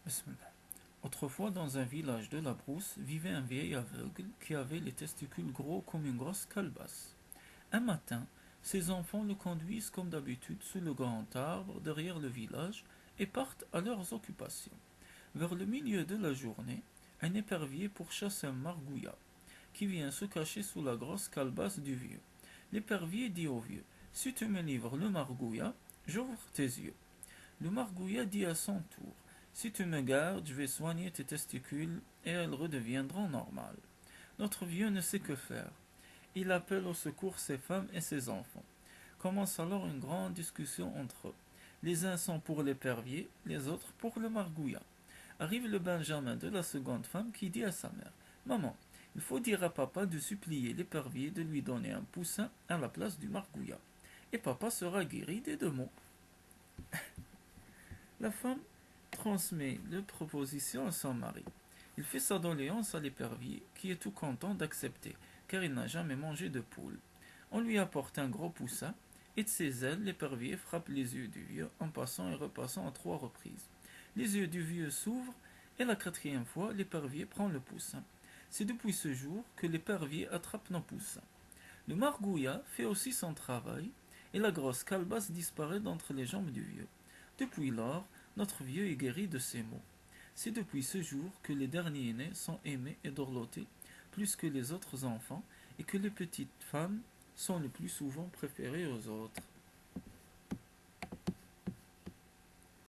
Bismillah. Autrefois, dans un village de la brousse, vivait un vieil aveugle qui avait les testicules gros comme une grosse calebasse. Un matin, ses enfants le conduisent comme d'habitude sous le grand arbre derrière le village et partent à leurs occupations. Vers le milieu de la journée, un épervier pourchasse un margouillat qui vient se cacher sous la grosse calebasse du vieux. L'épervier dit au vieux: Si tu me livres le margouillat, j'ouvre tes yeux. Le margouillat dit à son tour: Si tu me gardes, je vais soigner tes testicules et elles redeviendront normales. Notre vieux ne sait que faire. Il appelle au secours ses femmes et ses enfants. Commence alors une grande discussion entre eux. Les uns sont pour l'épervier, les autres pour le margouillat. Arrive le benjamin de la seconde femme qui dit à sa mère: Maman, il faut dire à papa de supplier l'épervier de lui donner un poussin à la place du margouillat. Et papa sera guéri des deux maux. La femme transmet la proposition à son mari. Il fait sa doléance à l'épervier, qui est tout content d'accepter, car il n'a jamais mangé de poule. On lui apporte un gros poussin, et de ses ailes, l'épervier frappe les yeux du vieux en passant et repassant à 3 reprises. Les yeux du vieux s'ouvrent, et la quatrième fois, l'épervier prend le poussin. C'est depuis ce jour que l'épervier attrape nos poussins. Le margouillat fait aussi son travail, et la grosse calebasse disparaît d'entre les jambes du vieux. Depuis lors, notre vieux est guéri de ses maux. C'est depuis ce jour que les derniers nés sont aimés et dorlotés plus que les autres enfants, et que les petites femmes sont le plus souvent préférées aux autres.